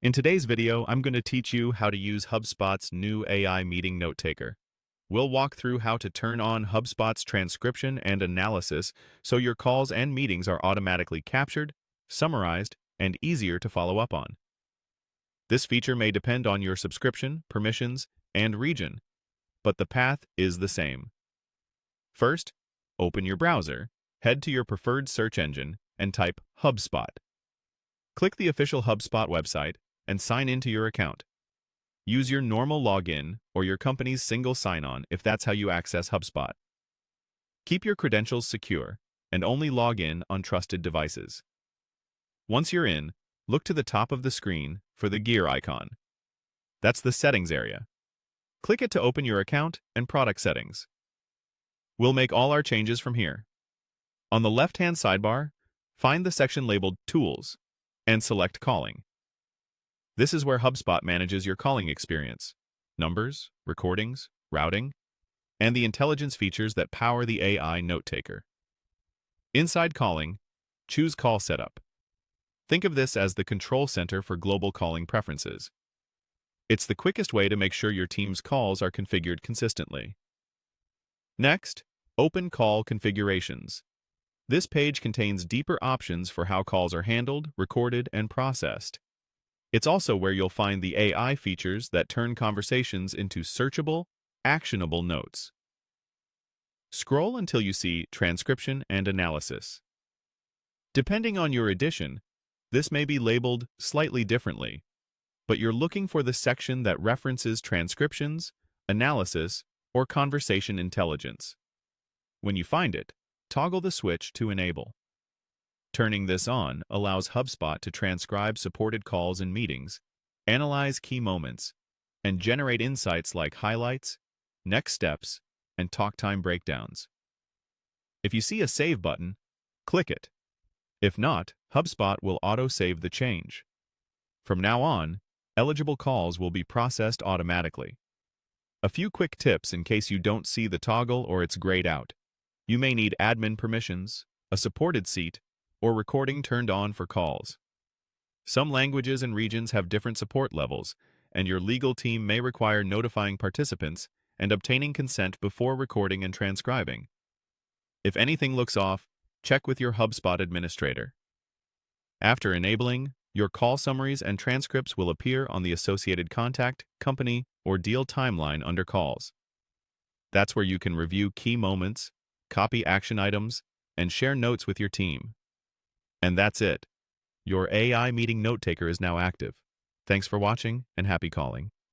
In today's video, I'm going to teach you how to use HubSpot's new AI meeting note taker. We'll walk through how to turn on HubSpot's transcription and analysis so your calls and meetings are automatically captured, summarized, and easier to follow up on. This feature may depend on your subscription, permissions, and region, but the path is the same. First, open your browser, head to your preferred search engine, and type HubSpot. Click the official HubSpot website and sign into your account. Use your normal login or your company's single sign-on if that's how you access HubSpot. Keep your credentials secure and only log in on trusted devices. Once you're in, look to the top of the screen for the gear icon. That's the settings area. Click it to open your account and product settings. We'll make all our changes from here. On the left-hand sidebar, find the section labeled Tools and select Calling. This is where HubSpot manages your calling experience, numbers, recordings, routing, and the intelligence features that power the AI note taker. Inside Calling, choose Call Setup. Think of this as the control center for global calling preferences. It's the quickest way to make sure your team's calls are configured consistently. Next, open Call Configurations. This page contains deeper options for how calls are handled, recorded, and processed. It's also where you'll find the AI features that turn conversations into searchable, actionable notes. Scroll until you see Transcription and Analysis. Depending on your edition, this may be labeled slightly differently, but you're looking for the section that references transcriptions, analysis, or conversation intelligence. When you find it, toggle the switch to Enable. Turning this on allows HubSpot to transcribe supported calls and meetings, analyze key moments, and generate insights like highlights, next steps, and talk time breakdowns. If you see a Save button, click it. If not, HubSpot will auto-save the change. From now on, eligible calls will be processed automatically. A few quick tips in case you don't see the toggle or it's grayed out. You may need admin permissions, a supported seat, or recording turned on for calls. Some languages and regions have different support levels, and your legal team may require notifying participants and obtaining consent before recording and transcribing. If anything looks off, check with your HubSpot administrator. After enabling, your call summaries and transcripts will appear on the associated contact, company, or deal timeline under calls. That's where you can review key moments, copy action items, and share notes with your team. And that's it. Your AI meeting note taker is now active. Thanks for watching and happy calling.